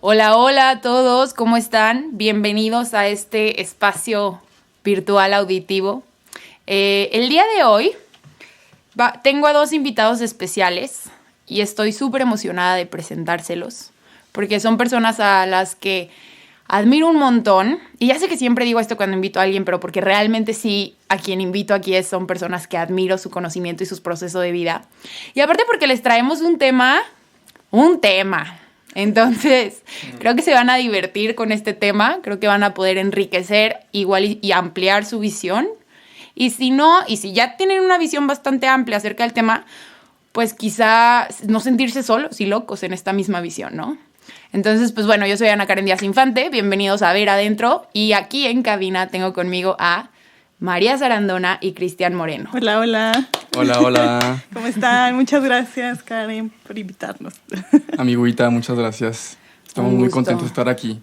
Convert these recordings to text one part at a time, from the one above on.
Hola, hola a todos, ¿cómo están? Bienvenidos a este espacio virtual auditivo. El día de hoy tengo a dos invitados especiales y estoy súper emocionada de presentárselos porque son personas a las que admiro un montón. Y ya sé que siempre digo esto cuando invito a alguien, pero porque realmente sí, a quien invito aquí son personas que admiro su conocimiento y su proceso de vida. Y aparte porque les traemos un tema. Entonces, creo que se van a divertir con este tema, creo que van a poder enriquecer igual y ampliar su visión. Y si no, y si ya tienen una visión bastante amplia acerca del tema, pues quizá no sentirse solos y locos en esta misma visión, ¿no? Entonces, pues bueno, yo soy Ana Karen Díaz Infante, bienvenidos a Ver Adentro, y aquí en cabina tengo conmigo a María Sarandona y Cristian Moreno. Hola, hola. Hola, hola. ¿Cómo están? Muchas gracias, Karen, por invitarnos. Amiguita, muchas gracias. Estamos muy contentos de estar aquí,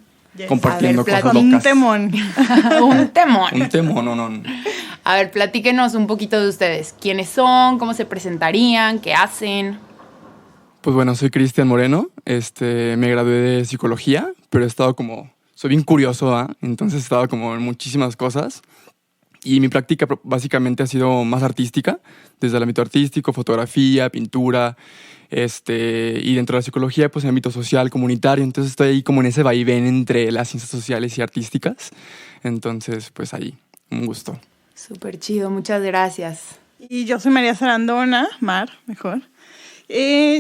compartiendo cosas locas. Un temón. Un temón. Un temón, no. A ver, platíquenos un poquito de ustedes. ¿Quiénes son? ¿Cómo se presentarían? ¿Qué hacen? Pues bueno, soy Cristian Moreno. Me gradué de psicología, pero soy bien curioso, ¿ah? Entonces he estado como en muchísimas cosas. Y mi práctica básicamente ha sido más artística, desde el ámbito artístico, fotografía, pintura, y dentro de la psicología, pues en el ámbito social, comunitario. Entonces estoy ahí como en ese vaivén entre las ciencias sociales y artísticas. Entonces, pues ahí, un gusto. Súper chido, muchas gracias. Y yo soy María Sarandona, mejor.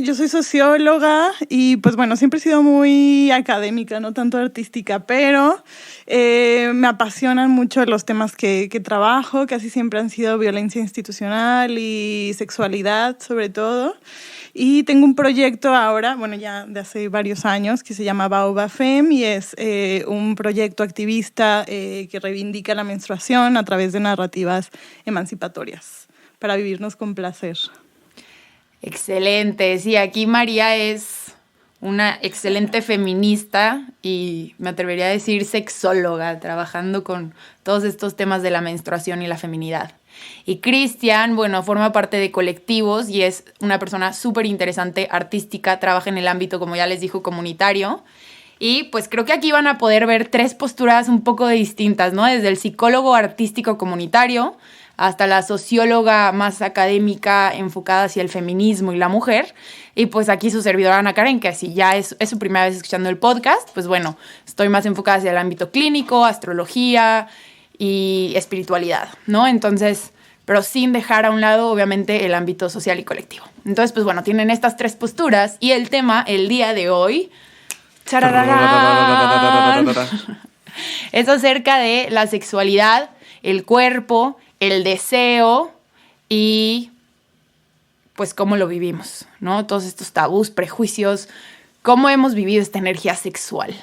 Yo soy socióloga y pues bueno, siempre he sido muy académica, no tanto artística, pero me apasionan mucho los temas que trabajo, casi siempre han sido violencia institucional y sexualidad sobre todo. Y tengo un proyecto ahora, bueno ya de hace varios años, que se llama Baobab Fem y es un proyecto activista que reivindica la menstruación a través de narrativas emancipatorias para vivirnos con placer. Excelente. Sí, aquí María es una excelente feminista y me atrevería a decir sexóloga, trabajando con todos estos temas de la menstruación y la feminidad. Y Cristian, bueno, forma parte de colectivos y es una persona súper interesante, artística, trabaja en el ámbito, como ya les dijo, comunitario. Y pues creo que aquí van a poder ver tres posturas un poco distintas, ¿no? Desde el psicólogo artístico comunitario hasta la socióloga más académica enfocada hacia el feminismo y la mujer. Y pues aquí su servidora Ana Karen, que si ya es su primera vez escuchando el podcast, pues bueno, estoy más enfocada hacia el ámbito clínico, astrología y espiritualidad, ¿no? Entonces, pero sin dejar a un lado, obviamente, el ámbito social y colectivo. Entonces, pues bueno, tienen estas tres posturas y el tema, el día de hoy, ¡charararán! Es acerca de la sexualidad, el cuerpo, el deseo y pues cómo lo vivimos, ¿no? Todos estos tabús, prejuicios, cómo hemos vivido esta energía sexual.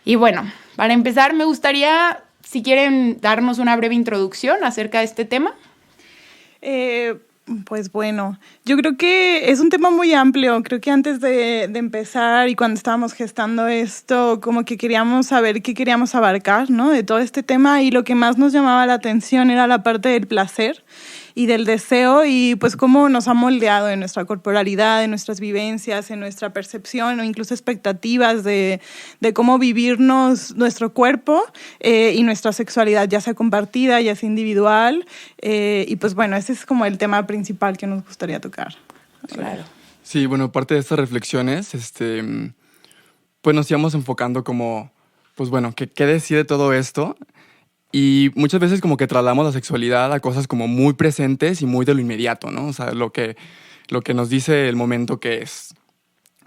Y bueno, para empezar me gustaría, si quieren, darnos una breve introducción acerca de este tema. Pues bueno, yo creo que es un tema muy amplio. Creo que antes de empezar y cuando estábamos gestando esto, como que queríamos saber qué queríamos abarcar, ¿no? De todo este tema, y lo que más nos llamaba la atención era la parte del placer y del deseo y pues cómo nos ha moldeado en nuestra corporalidad, en nuestras vivencias, en nuestra percepción o incluso expectativas de cómo vivirnos nuestro cuerpo y nuestra sexualidad, ya sea compartida, ya sea individual. Y pues bueno, ese es como el tema principal que nos gustaría tocar. Claro. Sí, bueno, parte de estas reflexiones, pues nos íbamos enfocando como, pues bueno, ¿qué decide todo esto? Y muchas veces como que trasladamos la sexualidad a cosas como muy presentes y muy de lo inmediato, ¿no? O sea, lo que nos dice el momento que es.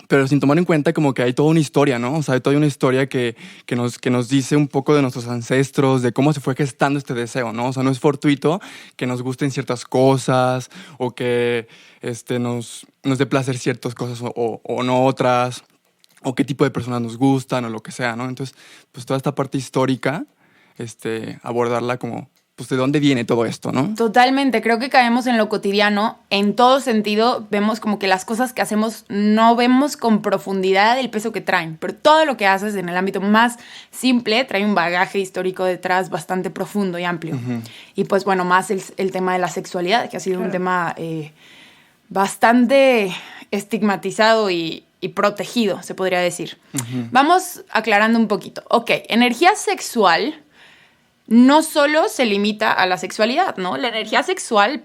Pero sin tomar en cuenta como que hay toda una historia, ¿no? O sea, hay toda una historia que nos dice un poco de nuestros ancestros, de cómo se fue gestando este deseo, ¿no? O sea, no es fortuito que nos gusten ciertas cosas o que nos dé placer ciertas cosas o no otras, o qué tipo de personas nos gustan o lo que sea, ¿no? Entonces, pues toda esta parte histórica, abordarla como, pues, ¿de dónde viene todo esto, no? Totalmente, creo que caemos en lo cotidiano, en todo sentido, vemos como que las cosas que hacemos no vemos con profundidad el peso que traen, pero todo lo que haces en el ámbito más simple trae un bagaje histórico detrás bastante profundo y amplio. Uh-huh. Y pues bueno, más el tema de la sexualidad, que ha sido un tema bastante estigmatizado y y protegido, se podría decir. Vamos aclarando un poquito. Ok, energía sexual no solo se limita a la sexualidad, ¿no? La energía sexual,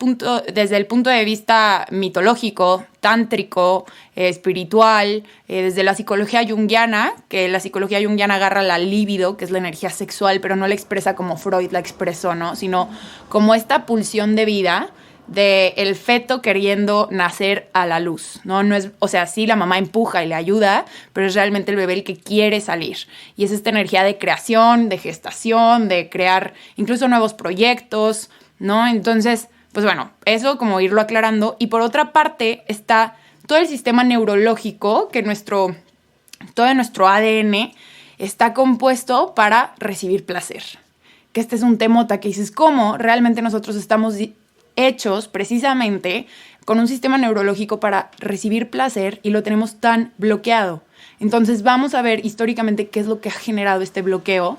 desde el punto de vista mitológico, tántrico, espiritual, desde la psicología junguiana, que la psicología junguiana agarra la libido, que es la energía sexual, pero no la expresa como Freud la expresó, ¿no? Sino como esta pulsión de vida del feto queriendo nacer a la luz, ¿no? No es, o sea, sí, la mamá empuja y le ayuda, pero es realmente el bebé el que quiere salir. Y es esta energía de creación, de gestación, de crear incluso nuevos proyectos, ¿no? Entonces, pues bueno, eso como irlo aclarando. Y por otra parte está todo el sistema neurológico, que todo nuestro ADN está compuesto para recibir placer. Que este es un temota que dices, ¿cómo realmente nosotros estamos hechos precisamente con un sistema neurológico para recibir placer y lo tenemos tan bloqueado? Entonces vamos a ver históricamente qué es lo que ha generado este bloqueo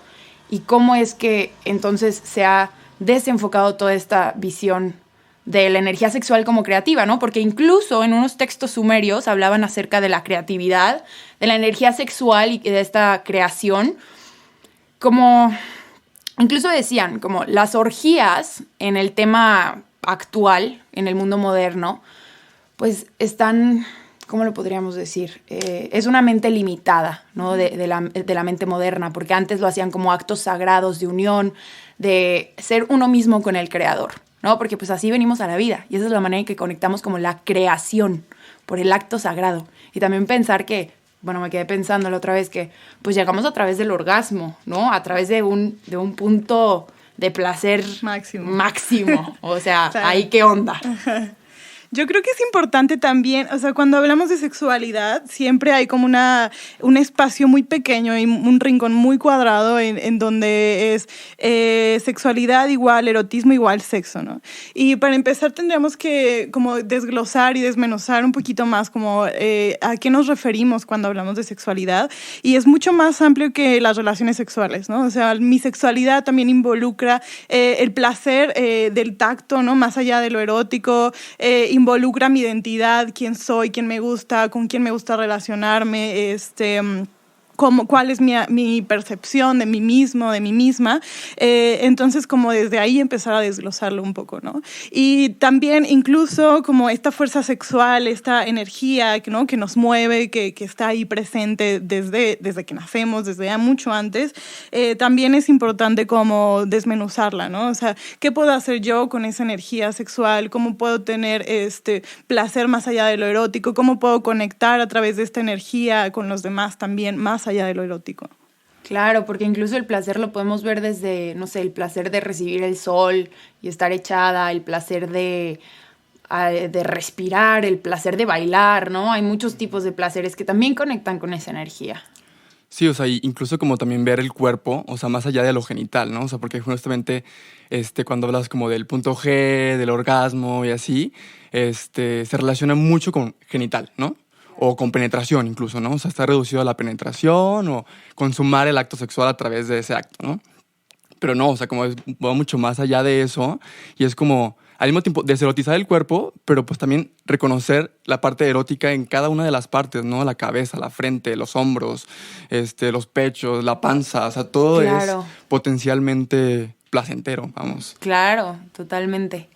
y cómo es que entonces se ha desenfocado toda esta visión de la energía sexual como creativa, ¿no? Porque incluso en unos textos sumerios hablaban acerca de la creatividad, de la energía sexual y de esta creación, como incluso decían como las orgías en el tema actual, en el mundo moderno, pues están, ¿cómo lo podríamos decir? Es una mente limitada, ¿no? de la mente moderna, porque antes lo hacían como actos sagrados de unión, de ser uno mismo con el creador, ¿no? Porque pues así venimos a la vida y esa es la manera en que conectamos como la creación por el acto sagrado. Y también pensar que, bueno, me quedé pensando la otra vez que pues llegamos a través del orgasmo, ¿no? A través de un punto de placer máximo. O sea, claro. ¿Ahí qué onda? Yo creo que es importante también, o sea, cuando hablamos de sexualidad, siempre hay como un espacio muy pequeño y un rincón muy cuadrado en donde es sexualidad igual, erotismo igual, sexo, ¿no? Y para empezar tendríamos que como desglosar y desmenuzar un poquito más como a qué nos referimos cuando hablamos de sexualidad. Y es mucho más amplio que las relaciones sexuales, ¿no? O sea, mi sexualidad también involucra el placer del tacto, ¿no? Más allá de lo erótico, involucra mi identidad, quién soy, quién me gusta, con quién me gusta relacionarme, cuál es mi percepción de mí mismo, de mí misma. Entonces, como desde ahí empezar a desglosarlo un poco, ¿no? Y también incluso como esta fuerza sexual, esta energía, ¿no? Que nos mueve, que está ahí presente desde que nacemos, desde ya mucho antes, también es importante como desmenuzarla, ¿no? O sea, ¿qué puedo hacer yo con esa energía sexual? ¿Cómo puedo tener placer más allá de lo erótico? ¿Cómo puedo conectar a través de esta energía con los demás también, más allá de lo erótico? Claro, porque incluso el placer lo podemos ver desde, no sé, el placer de recibir el sol y estar echada, el placer de respirar, el placer de bailar, ¿no? Hay muchos tipos de placeres que también conectan con esa energía. Sí, o sea, incluso como también ver el cuerpo, o sea, más allá de lo genital, ¿no? O sea, porque justamente cuando hablas como del punto G, del orgasmo y así, se relaciona mucho con genital, ¿no? O con penetración incluso, ¿no? O sea, está reducido a la penetración o consumar el acto sexual a través de ese acto, ¿no? Pero no, o sea, como va mucho más allá de eso y es como al mismo tiempo deserotizar el cuerpo, pero pues también reconocer la parte erótica en cada una de las partes, ¿no? La cabeza, la frente, los hombros, los pechos, la panza, o sea, todo claro. Es potencialmente placentero, vamos. Claro, totalmente.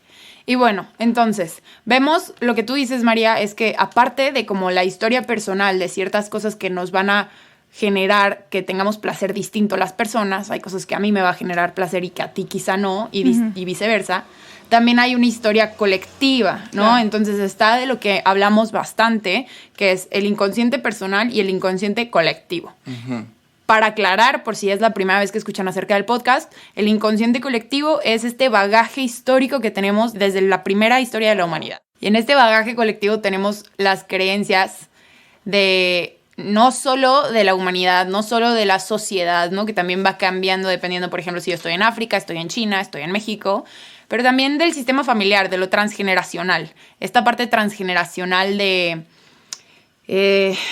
Y bueno, entonces, vemos lo que tú dices, María, es que aparte de como la historia personal de ciertas cosas que nos van a generar que tengamos placer distinto a las personas, hay cosas que a mí me va a generar placer y que a ti quizá no, y viceversa, también hay una historia colectiva, ¿no? Claro. Entonces está de lo que hablamos bastante, que es el inconsciente personal y el inconsciente colectivo. Uh-huh. Para aclarar, por si es la primera vez que escuchan acerca del podcast, el inconsciente colectivo es este bagaje histórico que tenemos desde la primera historia de la humanidad. Y en este bagaje colectivo tenemos las creencias de no solo de la humanidad, no solo de la sociedad, ¿no? Que también va cambiando dependiendo, por ejemplo, si yo estoy en África, estoy en China, estoy en México, pero también del sistema familiar, de lo transgeneracional. Esta parte transgeneracional de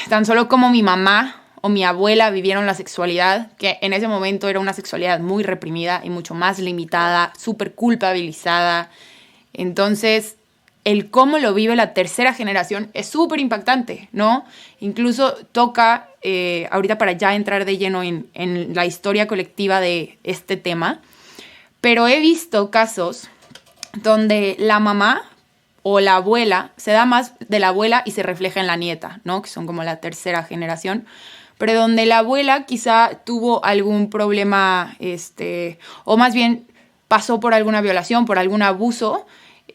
tan solo como mi mamá o mi abuela vivieron la sexualidad, que en ese momento era una sexualidad muy reprimida y mucho más limitada, súper culpabilizada. Entonces, el cómo lo vive la tercera generación es súper impactante, ¿no? Incluso toca, ahorita para ya entrar de lleno en la historia colectiva de este tema, pero he visto casos donde la mamá o la abuela se da más de la abuela y se refleja en la nieta, ¿no? Que son como la tercera generación, pero donde la abuela quizá tuvo algún problema, o más bien pasó por alguna violación, por algún abuso,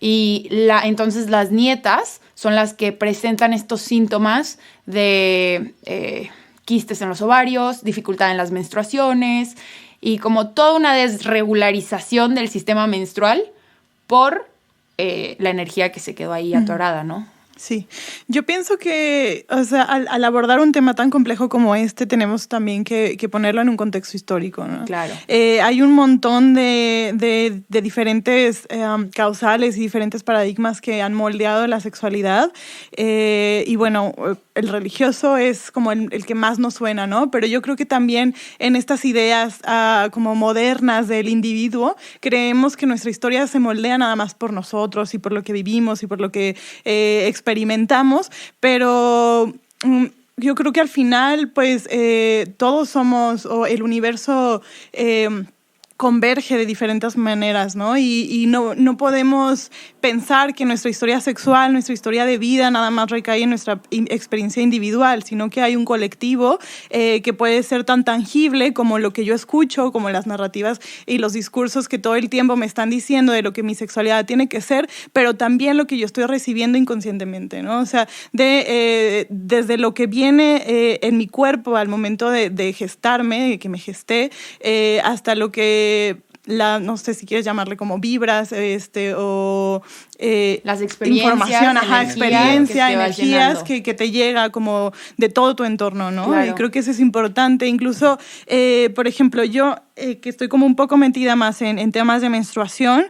y entonces las nietas son las que presentan estos síntomas de quistes en los ovarios, dificultad en las menstruaciones y como toda una desregularización del sistema menstrual por la energía que se quedó ahí atorada, ¿no? Sí, yo pienso que, o sea, al abordar un tema tan complejo como este, tenemos también que ponerlo en un contexto histórico, ¿no? Claro. Hay un montón de diferentes causales y diferentes paradigmas que han moldeado la sexualidad. Y bueno, el religioso es como el que más nos suena, ¿no? Pero yo creo que también en estas ideas como modernas del individuo, creemos que nuestra historia se moldea nada más por nosotros y por lo que vivimos y por lo que experimentamos, pero yo creo que al final, pues, todos somos, o el universo converge de diferentes maneras, ¿no? Y no podemos pensar que nuestra historia sexual, nuestra historia de vida nada más recae en nuestra experiencia individual, sino que hay un colectivo que puede ser tan tangible como lo que yo escucho, como las narrativas y los discursos que todo el tiempo me están diciendo de lo que mi sexualidad tiene que ser, pero también lo que yo estoy recibiendo inconscientemente, ¿no? O sea, desde lo que viene en mi cuerpo al momento de gestarme, de que me gesté, hasta lo que no sé si quieres llamarle como vibras, o las experiencias, información, experiencia, energías que te llega como de todo tu entorno, ¿no? Claro. Y creo que eso es importante. Incluso, por ejemplo, yo que estoy como un poco metida más en temas de menstruación,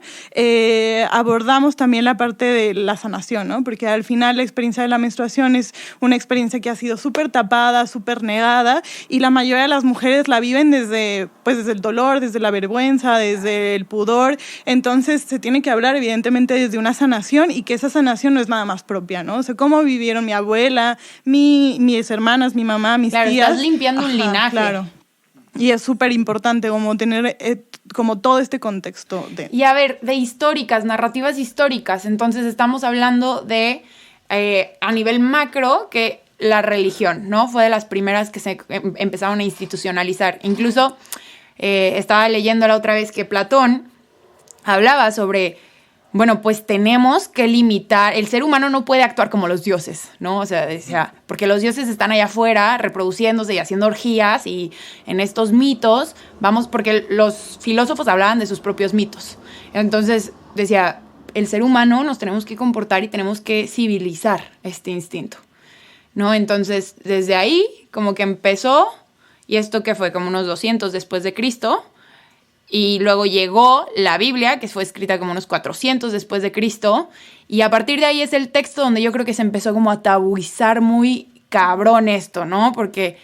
abordamos también la parte de la sanación, ¿no? Porque al final la experiencia de la menstruación es una experiencia que ha sido súper tapada, súper negada, y la mayoría de las mujeres la viven desde el dolor, desde la vergüenza, desde el pudor. Entonces se tiene que hablar evidentemente desde una sanación, y que esa sanación no es nada más propia, ¿no? O sea, cómo vivieron mi abuela, mis hermanas, mi mamá, mis tías. Claro, estás limpiando un linaje. Claro. Y es súper importante como tener como todo este contexto. Y a ver, de históricas, narrativas históricas, entonces estamos hablando de, a nivel macro, que la religión, ¿no? Fue de las primeras que se empezaron a institucionalizar. Incluso estaba leyendo la otra vez que Platón hablaba sobre, bueno, pues tenemos que limitar, el ser humano no puede actuar como los dioses, ¿no? O sea, decía, porque los dioses están allá afuera reproduciéndose y haciendo orgías, y en estos mitos, porque los filósofos hablaban de sus propios mitos. Entonces decía, el ser humano nos tenemos que comportar y tenemos que civilizar este instinto, ¿no? Entonces, desde ahí como que empezó, y esto que fue como unos 200 después de Cristo, y luego llegó la Biblia, que fue escrita como unos 400 después de Cristo, y a partir de ahí es el texto donde yo creo que se empezó como a tabuizar muy cabrón esto, ¿no? Porque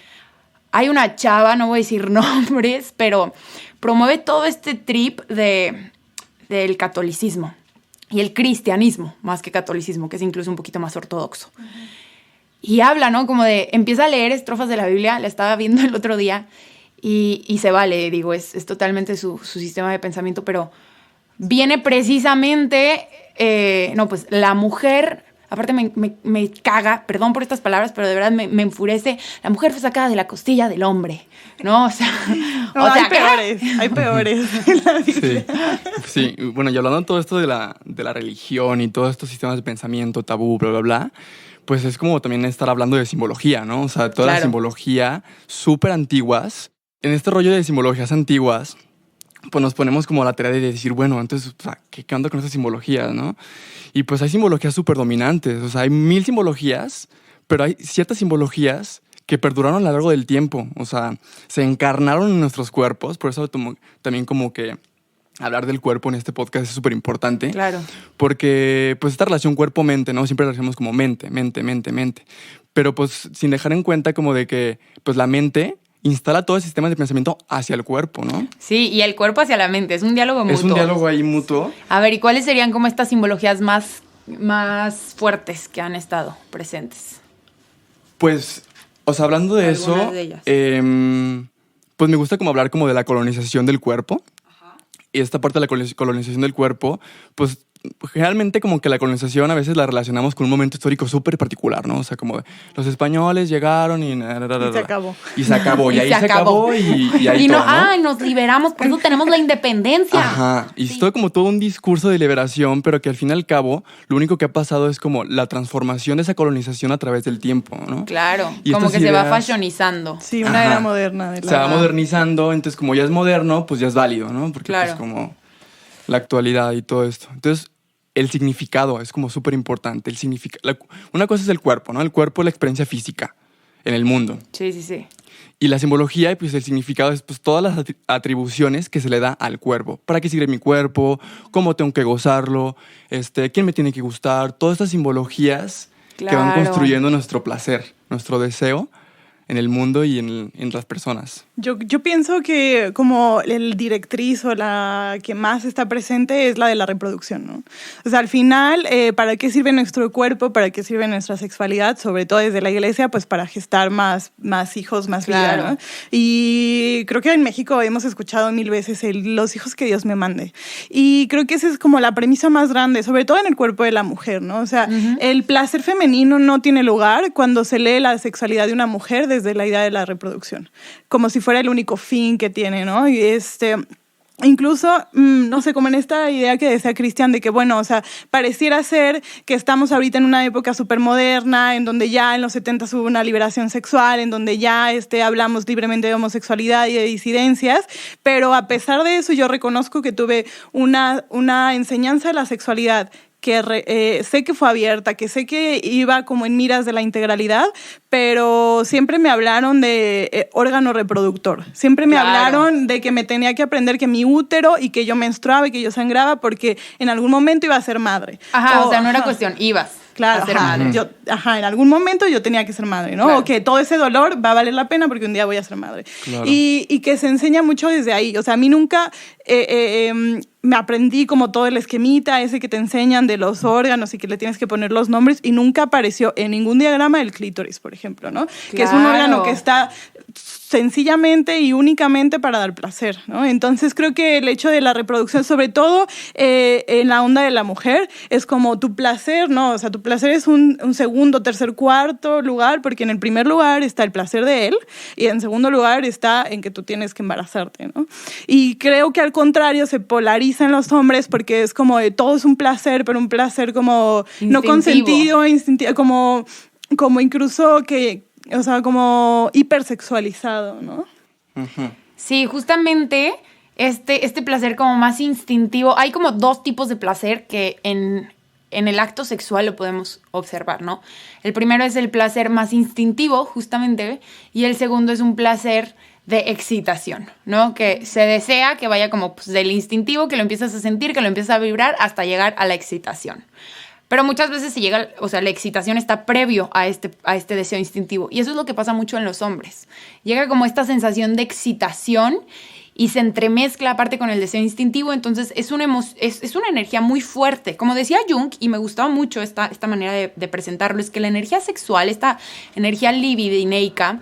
hay una chava, no voy a decir nombres, pero promueve todo este trip del catolicismo y el cristianismo, más que catolicismo, que es incluso un poquito más ortodoxo. Uh-huh. Y habla, ¿no? Como empieza a leer estrofas de la Biblia, la estaba viendo el otro día, y se vale, digo, es totalmente su sistema de pensamiento, pero viene precisamente, pues la mujer, aparte me caga, perdón por estas palabras, pero de verdad me enfurece, la mujer fue sacada de la costilla del hombre, ¿no? O sea, hay peores en la Biblia. Sí, bueno, y hablando de todo esto de la religión y todos estos sistemas de pensamiento, tabú, bla, bla, bla, pues es como también estar hablando de simbología, ¿no? O sea, toda la simbología súper antiguas. En este rollo de simbologías antiguas, pues nos ponemos como a la tarea de decir, bueno, entonces, o sea, ¿qué onda con estas simbologías, no? Y pues hay simbologías súper dominantes, o sea, hay 1000 simbologías, pero hay ciertas simbologías que perduraron a lo largo del tiempo, o sea, se encarnaron en nuestros cuerpos, por eso también como que hablar del cuerpo en este podcast es súper importante. Claro. Porque pues esta relación cuerpo-mente, ¿no? Siempre la hacemos como mente. Pero pues sin dejar en cuenta como de que pues la mente instala todo el sistema de pensamiento hacia el cuerpo, ¿no? Sí, y el cuerpo hacio la mente. Es un diálogo mutuo. Es un diálogo ahí mutuo. A ver, ¿y cuáles serían como estas simbologías más más fuertes que han estado presentes? Pues, o sea, hablando de Algunas eso, de ellas. pues me gusta como hablar como de la colonización del cuerpo. Ajá. Y esta parte de la colonización del cuerpo, pues generalmente como que la colonización a veces la relacionamos con un momento histórico súper particular, ¿no? O sea, como los españoles llegaron y... Y se acabó. Y se acabó, y ahí se acabó y ahí Y todo, ¿no? nos liberamos, por eso tenemos la independencia. Ajá, y es todo como todo un discurso de liberación, pero que al fin y al cabo lo único que ha pasado es como la transformación de esa colonización a través del tiempo, ¿no? Claro, Y como estas que se va ideas- fashionizando. Sí, una Ajá. era moderna. Se va modernizando, entonces como ya es moderno, pues ya es válido, ¿no? Porque Claro. pues como la actualidad y todo esto. Entonces, el significado es como súper importante. Una cosa es el cuerpo, ¿no? El cuerpo es la experiencia física en el mundo. Sí, sí, sí. Y la simbología y pues el significado es pues todas las atribuciones que se le da al cuerpo. ¿Para qué sirve mi cuerpo? ¿Cómo tengo que gozarlo? ¿Quién me tiene que gustar? Todas estas simbologías que van Claro. construyendo nuestro placer, nuestro deseo en el mundo y en las personas. Yo pienso que como el directriz o la que más está presente es la de la reproducción, ¿no? O sea, al final, ¿para qué sirve nuestro cuerpo? ¿Para qué sirve nuestra sexualidad? Sobre todo desde la iglesia, pues para gestar más hijos, más vida, Claro. ¿no? Y creo que en México hemos escuchado 1000 veces los hijos que Dios me mande. Y creo que esa es como la premisa más grande, sobre todo en el cuerpo de la mujer, ¿no? O sea, el placer femenino no tiene lugar cuando se lee la sexualidad de una mujer desde la idea de la reproducción, como si fuera el único fin que tiene, ¿no? Y incluso, no sé, como en esta idea que decía Cristian de que, bueno, o sea, pareciera ser que estamos ahorita en una época súper moderna, en donde ya en los 70 hubo una liberación sexual, en donde ya hablamos libremente de homosexualidad y de disidencias, pero a pesar de eso yo reconozco que tuve una enseñanza de la sexualidad que sé que fue abierta, que sé que iba como en miras de la integralidad, pero siempre me hablaron de órgano reproductor. Siempre me Claro. hablaron de que me tenía que aprender que mi útero y que yo menstruaba y que yo sangraba porque en algún momento iba a ser madre. Ajá, o sea, no era ajá. cuestión, ibas Claro, a ser ajá, madre. en algún momento yo tenía que ser madre, ¿no? Claro. O que todo ese dolor va a valer la pena porque un día voy a ser madre. Claro. Y que se enseña mucho desde ahí. O sea, a mí nunca me aprendí como todo el esquemita ese que te enseñan de los órganos y que le tienes que poner los nombres y nunca apareció en ningún diagrama el clítoris, por ejemplo, ¿no? Que es un Claro. órgano que está sencillamente y únicamente para dar placer, ¿no? Entonces creo que el hecho de la reproducción, sobre todo en la onda de la mujer, es como tu placer, ¿no? O sea, tu placer es un segundo, tercer, cuarto lugar, porque en el primer lugar está el placer de él y en segundo lugar está en que tú tienes que embarazarte, ¿no? Y creo que al contrario se polarizan los hombres porque es como de todo es un placer, pero un placer como no consentido, instintivo, como incluso que, o sea, como hipersexualizado, ¿no? Ujú. Sí, justamente este placer como más instintivo. Hay como dos tipos de placer que en el acto sexual lo podemos observar, ¿no? El primero es el placer más instintivo, justamente, y el segundo es un placer de excitación, ¿no? Que se desea que vaya como pues, del instintivo, que lo empiezas a sentir, que lo empiezas a vibrar hasta llegar a la excitación. Pero muchas veces se llega, o sea, la excitación está previo a este deseo instintivo. Y eso es lo que pasa mucho en los hombres. Llega como esta sensación de excitación y se entremezcla aparte con el deseo instintivo. Entonces es una energía muy fuerte. Como decía Jung, y me gustaba mucho esta manera de presentarlo, es que la energía sexual, esta energía libidineica,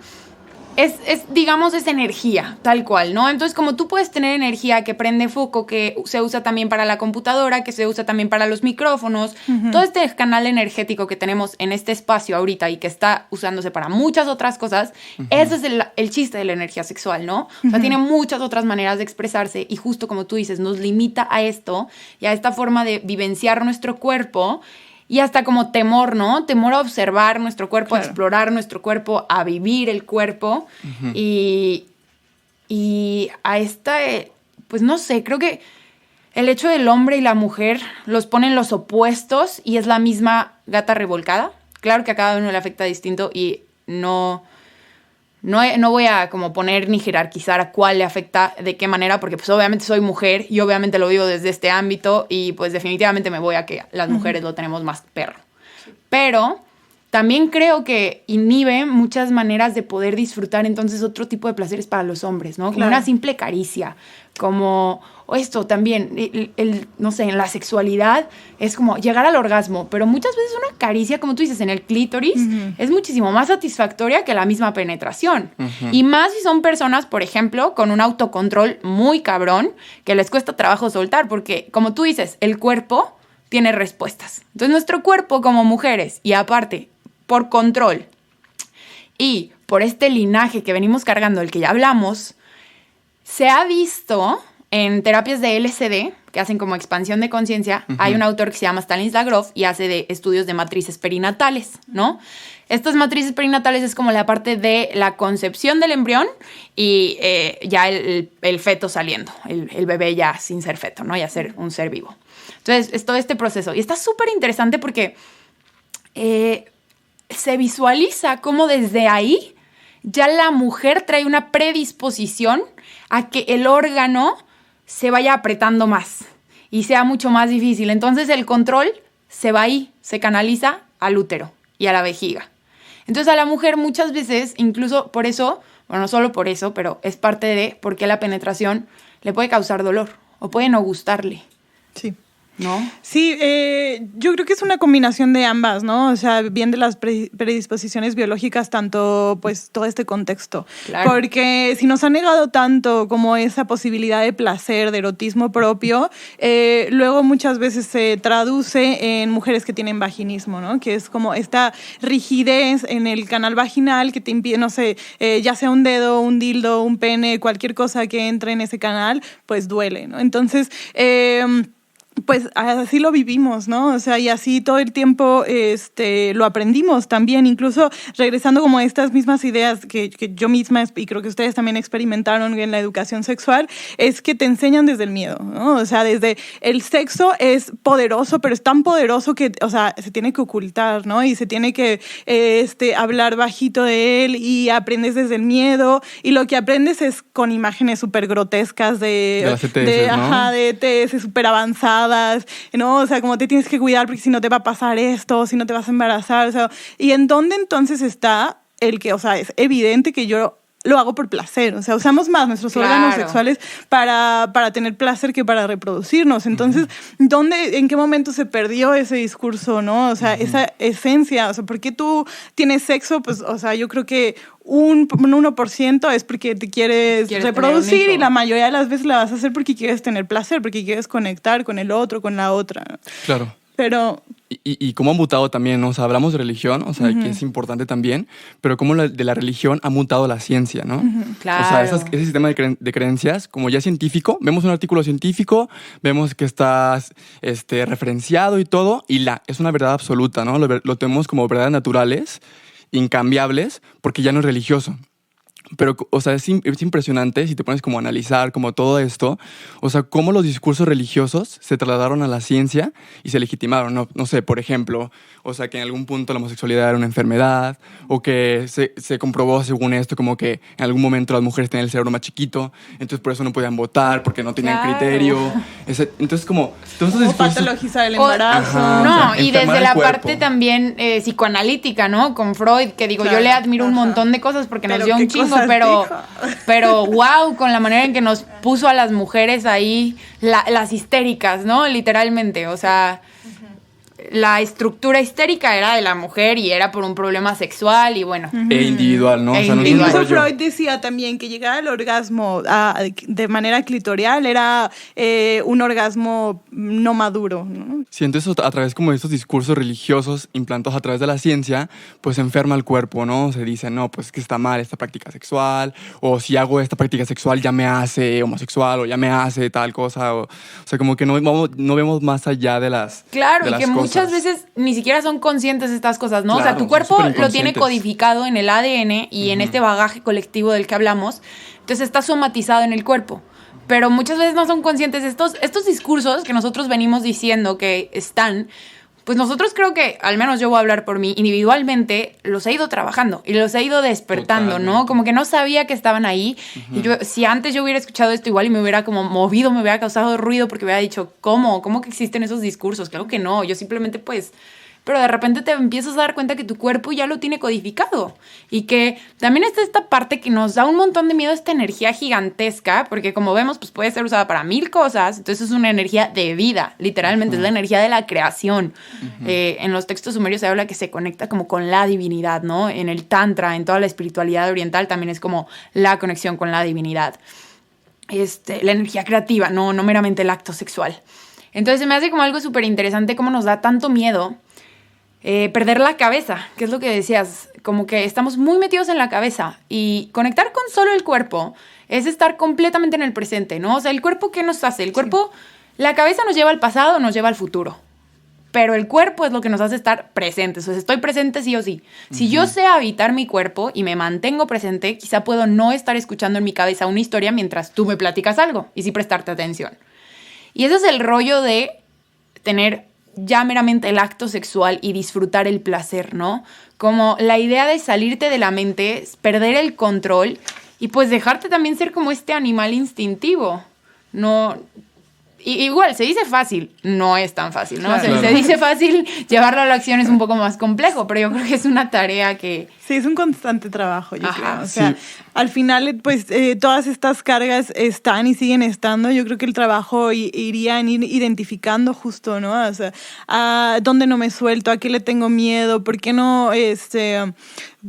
digamos, es energía, tal cual, ¿no? Entonces, como tú puedes tener energía que prende foco, que se usa también para la computadora, que se usa también para los micrófonos, todo este canal energético que tenemos en este espacio ahorita y que está usándose para muchas otras cosas, ese es el chiste de la energía sexual, ¿no? O sea, tiene muchas otras maneras de expresarse y justo como tú dices, nos limita a esto y a esta forma de vivenciar nuestro cuerpo. Y hasta como temor, ¿no? Temor a observar nuestro cuerpo, Claro. a explorar nuestro cuerpo, a vivir el cuerpo. Y a pues no sé, creo que el hecho del hombre y la mujer los ponen los opuestos y es la misma gata revolcada. Claro que a cada uno le afecta distinto y no voy a como poner ni jerarquizar a cuál le afecta de qué manera, porque pues obviamente soy mujer y obviamente lo vivo desde este ámbito y pues definitivamente me voy a que las mujeres lo tenemos más perro. Pero también creo que inhibe muchas maneras de poder disfrutar entonces otro tipo de placeres para los hombres, ¿no? Como Claro. una simple caricia, como o esto también, no sé, en la sexualidad es como llegar al orgasmo, pero muchas veces una caricia, como tú dices, en el clítoris es muchísimo más satisfactoria que la misma penetración. Y más si son personas, por ejemplo, con un autocontrol muy cabrón, que les cuesta trabajo soltar, porque como tú dices, el cuerpo tiene respuestas. Entonces nuestro cuerpo como mujeres, y aparte, por control y por este linaje que venimos cargando, del que ya hablamos, se ha visto en terapias de LSD, que hacen como expansión de conciencia, hay un autor que se llama Stanislav Grof y hace de estudios de matrices perinatales, ¿no? Estas matrices perinatales es como la parte de la concepción del embrión y ya el feto saliendo, el bebé ya sin ser feto, ¿no? Ya ser un ser vivo. Entonces, es todo este proceso. Y está súper interesante porque se visualiza cómo desde ahí ya la mujer trae una predisposición a que el órgano se vaya apretando más y sea mucho más difícil. Entonces el control se va ahí, se canaliza al útero y a la vejiga. Entonces a la mujer muchas veces, incluso por eso, bueno, no solo por eso, pero es parte de por qué la penetración le puede causar dolor o puede no gustarle. Sí. ¿No? Sí, yo creo que es una combinación de ambas, ¿no? O sea, bien de las predisposiciones biológicas, tanto pues todo este contexto. Claro. Porque si nos ha negado tanto como esa posibilidad de placer, de erotismo propio, luego muchas veces se traduce en mujeres que tienen vaginismo, ¿no? Que es como esta rigidez en el canal vaginal que te impide, no sé, ya sea un dedo, un dildo, un pene, cualquier cosa que entre en ese canal, pues duele, ¿no? Entonces, pues así lo vivimos, ¿no? O sea, y así todo el tiempo lo aprendimos también, incluso regresando como a estas mismas ideas que yo misma, y creo que ustedes también experimentaron en la educación sexual, es que te enseñan desde el miedo, ¿no? O sea, desde el sexo es poderoso, pero es tan poderoso que, o sea, se tiene que ocultar, ¿no? Y se tiene que hablar bajito de él y aprendes desde el miedo y lo que aprendes es con imágenes súper grotescas de las ETS, ¿no? Ajá, de ETS súper avanzadas, ¿no? O sea, como te tienes que cuidar porque si no te va a pasar esto, si no te vas a embarazar, o sea, ¿y en dónde entonces está el que, o sea, es evidente que yo lo hago por placer, o sea, usamos más nuestros órganos sexuales para tener placer que para reproducirnos, entonces, en qué momento se perdió ese discurso, ¿no? O sea, esa esencia, o sea, ¿por qué tú tienes sexo? Pues, o sea, yo creo que un 1% es porque te quieres reproducir y la mayoría de las veces la vas a hacer porque quieres tener placer, porque quieres conectar con el otro, con la otra, ¿no? Claro. Pero... Y cómo ha mutado también, ¿no? O sea, hablamos de religión, o sea, que es importante también, pero cómo de la religión ha mutado la ciencia, ¿no? Claro. O sea, ese sistema de creencias, como ya científico, vemos un artículo científico, vemos que está referenciado y todo, y es una verdad absoluta, ¿no? Lo tenemos como verdades naturales, incambiables, porque ya no es religioso. Pero, o sea, es impresionante si te pones como a analizar como todo esto, o sea, cómo los discursos religiosos se trasladaron a la ciencia y se legitimaron, no sé, por ejemplo, o sea, que en algún punto la homosexualidad era una enfermedad, o que se comprobó según esto como que en algún momento las mujeres tenían el cerebro más chiquito, entonces por eso no podían votar, porque no tenían criterio. Entonces como... Todos esos discursos... patologizar el embarazo. No, y desde la cuerpo. parte también psicoanalítica, ¿no? Con Freud, que digo, yo le admiro un montón de cosas porque nos dio un chingo, pero wow, con la manera en que nos puso a las mujeres ahí, las histéricas, ¿no? Literalmente, o sea, la estructura histérica era de la mujer y era por un problema sexual y bueno. E individual, ¿no? Incluso Freud decía también que llegar al orgasmo de manera clitorial era un orgasmo no maduro, ¿no? Sí, entonces a través como de estos discursos religiosos implantados a través de la ciencia, pues enferma el cuerpo, ¿no? Se dice, no, pues es que está mal esta práctica sexual, o si hago esta práctica sexual ya me hace homosexual, o ya me hace tal cosa, o sea, como que no vemos más allá de las Claro, de y las que cosas. Muchas veces ni siquiera son conscientes de estas cosas, ¿no? Claro, o sea, tu cuerpo lo tiene inconscientes. codificado en el ADN y en este bagaje colectivo del que hablamos, entonces está somatizado en el cuerpo. Pero muchas veces no son conscientes estos discursos que nosotros venimos diciendo que están, pues nosotros creo que, al menos yo voy a hablar por mí, individualmente los he ido trabajando y los he ido despertando, Totalmente. ¿no? Como que no sabía que estaban ahí. Y si antes yo hubiera escuchado esto igual y me hubiera como movido, me hubiera causado ruido porque hubiera dicho, ¿cómo? ¿Cómo que existen esos discursos? Claro que no, yo simplemente pues pero de repente te empiezas a dar cuenta que tu cuerpo ya lo tiene codificado y que también está esta parte que nos da un montón de miedo, esta energía gigantesca, porque como vemos, pues puede ser usada para 1000 cosas, entonces es una energía de vida, literalmente, es la energía de la creación. En los textos sumerios se habla que se conecta como con la divinidad, ¿no? En el tantra, en toda la espiritualidad oriental también es como la conexión con la divinidad. La energía creativa, no meramente el acto sexual. Entonces se me hace como algo súper interesante cómo nos da tanto miedo perder la cabeza, que es lo que decías, como que estamos muy metidos en la cabeza y conectar con solo el cuerpo es estar completamente en el presente, ¿no? O sea, el cuerpo, ¿qué nos hace? El cuerpo, la cabeza nos lleva al pasado, nos lleva al futuro, pero el cuerpo es lo que nos hace estar presentes, o sea, estoy presente sí o sí. Si yo sé habitar mi cuerpo y me mantengo presente, quizá puedo no estar escuchando en mi cabeza una historia mientras tú me platicas algo y sí prestarte atención. Y ese es el rollo de tener ya meramente el acto sexual y disfrutar el placer, ¿no? Como la idea de salirte de la mente, perder el control y pues dejarte también ser como este animal instintivo. No, igual, se dice fácil, no es tan fácil, ¿no? Claro. Se dice fácil, llevarlo a la acción es un poco más complejo, pero yo creo que es una tarea que... Sí, es un constante trabajo, yo creo. O sea, sí. al final, pues, todas estas cargas están y siguen estando. Yo creo que el trabajo iría en ir identificando justo, ¿no? O sea, a dónde no me suelto, a qué le tengo miedo, por qué no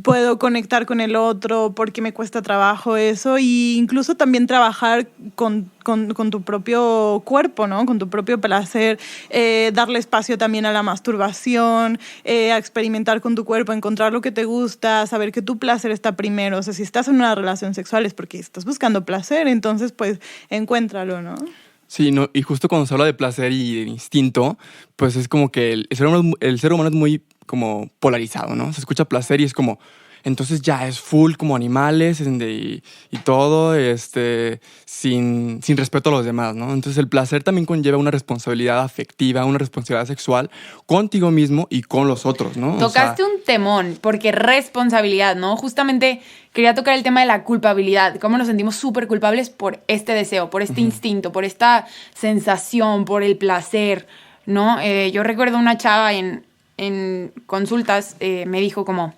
puedo conectar con el otro, por qué me cuesta trabajo eso. Y incluso también trabajar con tu propio cuerpo, ¿no? Con tu propio placer, darle espacio también a la masturbación, a experimentar con tu cuerpo, encontrar lo que te gusta, saber que tu placer está primero. O sea, si estás en una relación sexual es porque estás buscando placer, entonces pues encuéntralo, ¿no? Sí, no, y justo cuando se habla de placer y de instinto, pues es como que el ser humano es muy como polarizado, ¿no? Se escucha placer y es como, entonces ya es full como animales y todo, sin respeto a los demás, ¿no? Entonces el placer también conlleva una responsabilidad afectiva, una responsabilidad sexual contigo mismo y con los otros, ¿no? Tocaste un temón, porque responsabilidad, ¿no? Justamente quería tocar el tema de la culpabilidad, cómo nos sentimos súper culpables por este deseo, por este instinto, por esta sensación, por el placer, ¿no? Yo recuerdo una chava en consultas, me dijo como,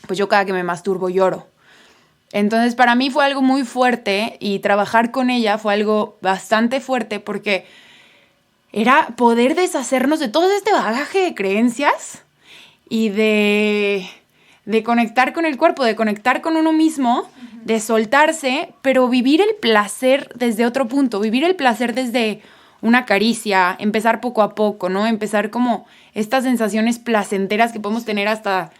pues yo cada que me masturbo lloro. Entonces para mí fue algo muy fuerte y trabajar con ella fue algo bastante fuerte porque era poder deshacernos de todo este bagaje de creencias y de conectar con el cuerpo, de conectar con uno mismo, de soltarse, pero vivir el placer desde otro punto, vivir el placer desde una caricia, empezar poco a poco, ¿no? Empezar como estas sensaciones placenteras que podemos tener hasta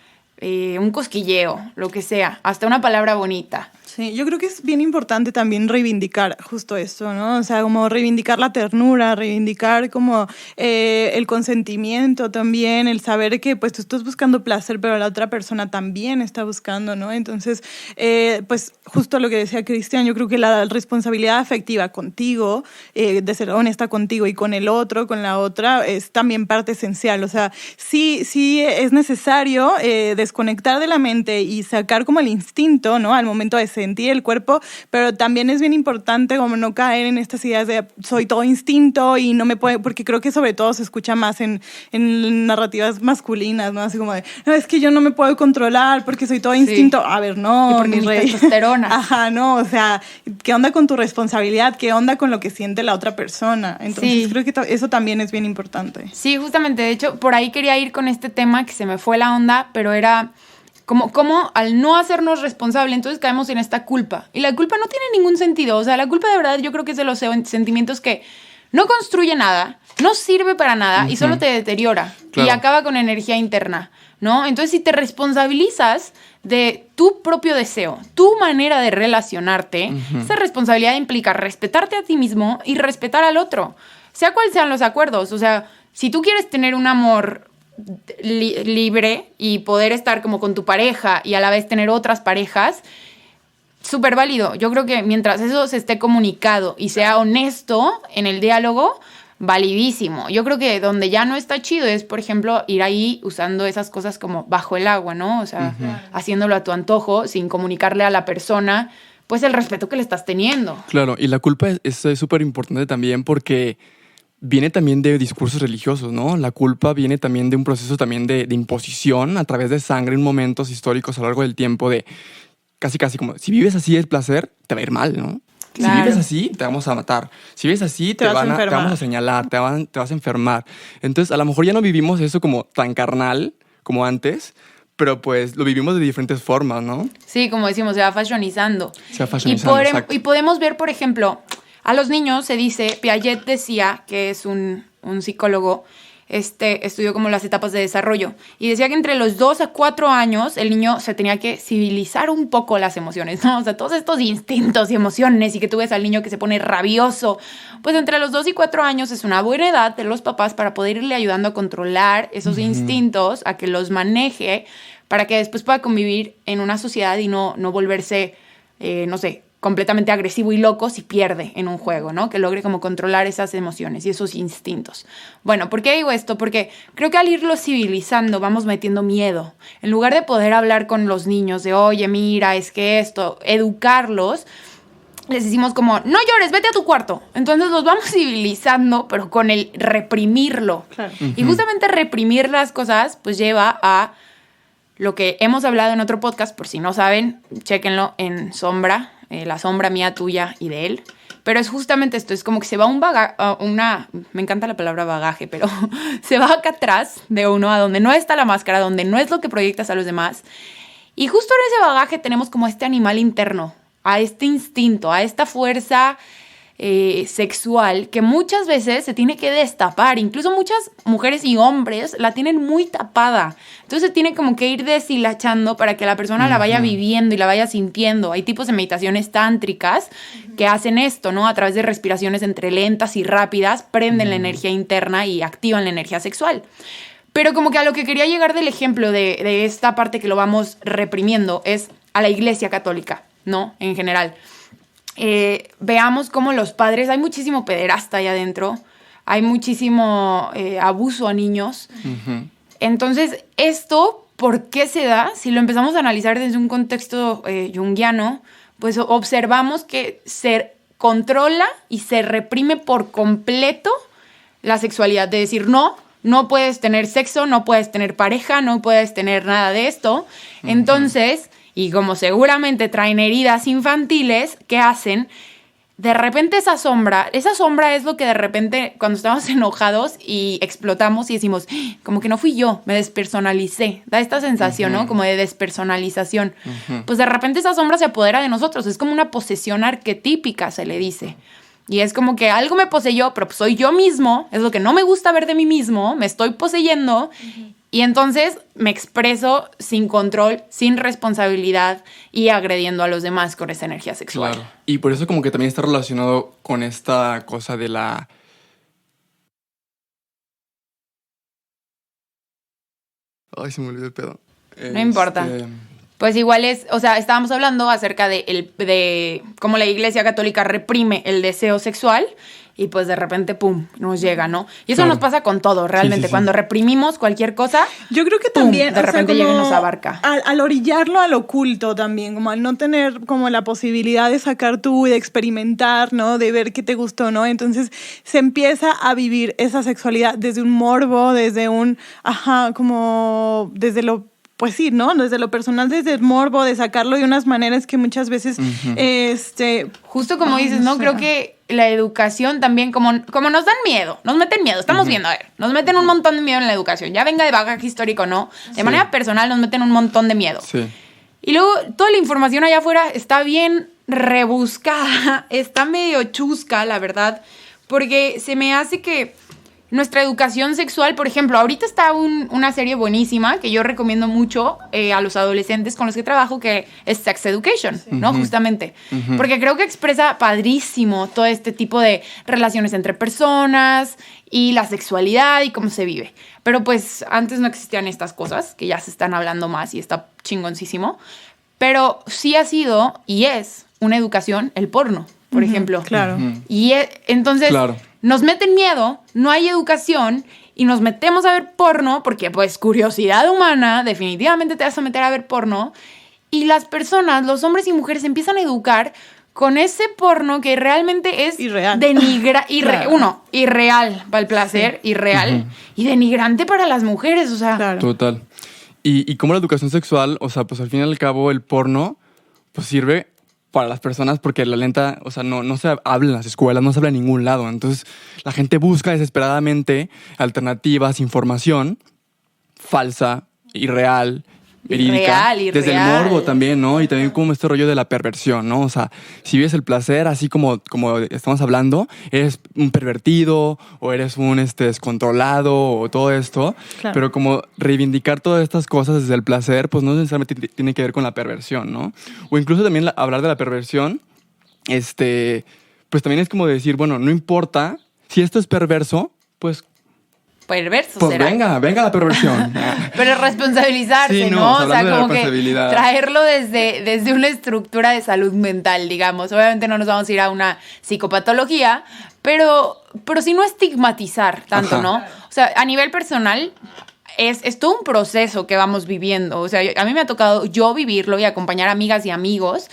un cosquilleo, lo que sea, hasta una palabra bonita. Sí, yo creo que es bien importante también reivindicar justo esto, ¿no? O sea, como reivindicar la ternura, reivindicar como el consentimiento también, el saber que pues tú estás buscando placer, pero la otra persona también está buscando, ¿no? Entonces, pues justo lo que decía Cristian, yo creo que la responsabilidad afectiva contigo, de ser honesta contigo y con el otro, con la otra, es también parte esencial. O sea, sí es necesario desconectar de la mente y sacar como el instinto, ¿no? Al momento de sentir el cuerpo, pero también es bien importante como no caer en estas ideas de soy todo instinto y no me puede, porque creo que sobre todo se escucha más en narrativas masculinas, ¿no? Así como de, no, es que yo no me puedo controlar porque soy todo instinto. A ver, no, porque mi rey. testosterona. Ajá, no, o sea, ¿qué onda con tu responsabilidad? ¿Qué onda con lo que siente la otra persona? Entonces creo que eso también es bien importante. Sí, justamente, de hecho, por ahí quería ir con este tema que se me fue la onda, pero era como al no hacernos responsable, entonces caemos en esta culpa. Y la culpa no tiene ningún sentido. O sea, la culpa de verdad yo creo que es de los sentimientos que no construye nada, no sirve para nada y solo te deteriora. Claro. Y acaba con energía interna, ¿no? Entonces, si te responsabilizas de tu propio deseo, tu manera de relacionarte, esa responsabilidad implica respetarte a ti mismo y respetar al otro, sea cual sean los acuerdos. O sea, si tú quieres tener un amor libre y poder estar como con tu pareja y a la vez tener otras parejas, súper válido. Yo creo que mientras eso se esté comunicado y sea honesto en el diálogo, validísimo. Yo creo que donde ya no está chido es, por ejemplo, ir ahí usando esas cosas como bajo el agua, ¿no? O sea, haciéndolo a tu antojo, sin comunicarle a la persona, pues el respeto que le estás teniendo. Claro, y la culpa es súper importante también porque viene también de discursos religiosos, ¿no? La culpa viene también de un proceso también de imposición a través de sangre en momentos históricos a lo largo del tiempo de casi como, si vives así es placer, te va a ir mal, ¿no? Claro. Si vives así, te vamos a matar. Si vives así, te vamos a señalar, te vas a enfermar. Entonces, a lo mejor ya no vivimos eso como tan carnal como antes, pero pues lo vivimos de diferentes formas, ¿no? Sí, como decimos, se va fashionizando. Se va fashionizando, exacto. Y podemos ver, por ejemplo, a los niños se dice, Piaget decía, que es un psicólogo, estudió como las etapas de desarrollo, y decía que entre los 2 a 4 años el niño se tenía que civilizar un poco las emociones, ¿no? O sea, todos estos instintos y emociones, y que tú ves al niño que se pone rabioso, pues entre los 2 y 4 años es una buena edad de los papás para poder irle ayudando a controlar esos instintos, a que los maneje, para que después pueda convivir en una sociedad y no volverse, no sé, completamente agresivo y loco si pierde en un juego, ¿no? Que logre como controlar esas emociones y esos instintos. Bueno, ¿por qué digo esto? Porque creo que al irlo civilizando vamos metiendo miedo. En lugar de poder hablar con los niños de, oye, mira, es que esto, educarlos, les decimos como, no llores, vete a tu cuarto. Entonces los vamos civilizando, pero con el reprimirlo. Claro. Y justamente reprimir las cosas, pues lleva a lo que hemos hablado en otro podcast, por si no saben, chéquenlo en Sombra, la sombra mía, tuya y de él. Pero es justamente esto, es como que se va me encanta la palabra bagaje, pero se va acá atrás de uno, a donde no está la máscara, donde no es lo que proyectas a los demás. Y justo en ese bagaje tenemos como este animal interno, a este instinto, a esta fuerza sexual que muchas veces se tiene que destapar. Incluso muchas mujeres y hombres la tienen muy tapada. Entonces se tiene como que ir deshilachando para que la persona la vaya viviendo y la vaya sintiendo. Hay tipos de meditaciones tántricas que hacen esto, ¿no? A través de respiraciones entre lentas y rápidas, prenden la energía interna y activan la energía sexual. Pero como que a lo que quería llegar del ejemplo de esta parte que lo vamos reprimiendo es a la Iglesia Católica, ¿no? En general. Veamos cómo los padres, hay muchísimo pederasta ahí adentro, hay muchísimo abuso a niños. Entonces, ¿esto por qué se da? Si lo empezamos a analizar desde un contexto junguiano, pues observamos que se controla y se reprime por completo la sexualidad, de decir, no puedes tener sexo, no puedes tener pareja, no puedes tener nada de esto. Entonces, y como seguramente traen heridas infantiles, ¿qué hacen? De repente esa sombra es lo que de repente cuando estamos enojados y explotamos y decimos, como que no fui yo, me despersonalicé. Da esta sensación, ¿no? Como de despersonalización. Pues de repente esa sombra se apodera de nosotros. Es como una posesión arquetípica, se le dice. Y es como que algo me poseyó, pero pues soy yo mismo. Es lo que no me gusta ver de mí mismo. Me estoy poseyendo. Y entonces me expreso sin control, sin responsabilidad y agrediendo a los demás con esa energía sexual. Claro. Y por eso como que también está relacionado con esta cosa de la... Ay, se me olvidó el pedo. No importa. Pues igual estábamos hablando acerca de cómo la Iglesia Católica reprime el deseo sexual. Y pues de repente, ¡pum!, nos llega, ¿no? Y eso nos pasa con todo, realmente. Sí. Cuando reprimimos cualquier cosa, yo creo que también, de repente llega y nos abarca. Al orillarlo al oculto también, como al no tener como la posibilidad de sacar tú y de experimentar, ¿no? De ver qué te gustó, ¿no? Entonces se empieza a vivir esa sexualidad desde un morbo, desde desde lo... Pues sí, ¿no? Desde lo personal, desde el morbo, de sacarlo de unas maneras que muchas veces, justo como dices, ¿no? Creo que la educación también, como nos dan miedo, nos meten miedo, estamos viendo, nos meten un montón de miedo en la educación, ya venga de bagaje histórico, ¿no? De manera personal nos meten un montón de miedo. Sí. Y luego toda la información allá afuera está bien rebuscada, está medio chusca, la verdad, porque se me hace que nuestra educación sexual, por ejemplo, ahorita está una serie buenísima que yo recomiendo mucho a los adolescentes con los que trabajo, que es Sex Education, ¿no? Justamente. Porque creo que expresa padrísimo todo este tipo de relaciones entre personas y la sexualidad y cómo se vive. Pero pues antes no existían estas cosas, que ya se están hablando más y está chingoncísimo. Pero sí ha sido y es una educación el porno, por ejemplo. Claro. Y entonces... Claro. Nos meten miedo, no hay educación y nos metemos a ver porno porque, pues, curiosidad humana, definitivamente te vas a meter a ver porno. Y las personas, los hombres y mujeres, empiezan a educar con ese porno que realmente es irreal. Irreal para el placer, irreal, y denigrante para las mujeres, o sea. Claro. Total. Y como la educación sexual, o sea, pues al fin y al cabo el porno, pues sirve para las personas porque la neta, o sea, no se habla en las escuelas, no se habla en ningún lado. Entonces la gente busca desesperadamente alternativas, información falsa, irreal, verídica, desde el morbo también, ¿no? Y también como este rollo de la perversión, ¿no? O sea, si vives el placer, así como estamos hablando, eres un pervertido o eres un descontrolado o todo esto, Claro. pero como reivindicar todas estas cosas desde el placer, pues no necesariamente tiene que ver con la perversión, ¿no? O incluso también hablar de la perversión, pues también es como decir, bueno, no importa, si esto es perverso, pues perverso pues será. venga la perversión. Pero responsabilizarse, Sí, ¿no? O sea, hablando de como que responsabilidad. traerlo desde una estructura de salud mental, digamos. Obviamente no nos vamos a ir a una psicopatología, pero sí no estigmatizar tanto, Ajá. ¿no? O sea, a nivel personal es todo un proceso que vamos viviendo. O sea, a mí me ha tocado yo vivirlo y acompañar amigas y amigos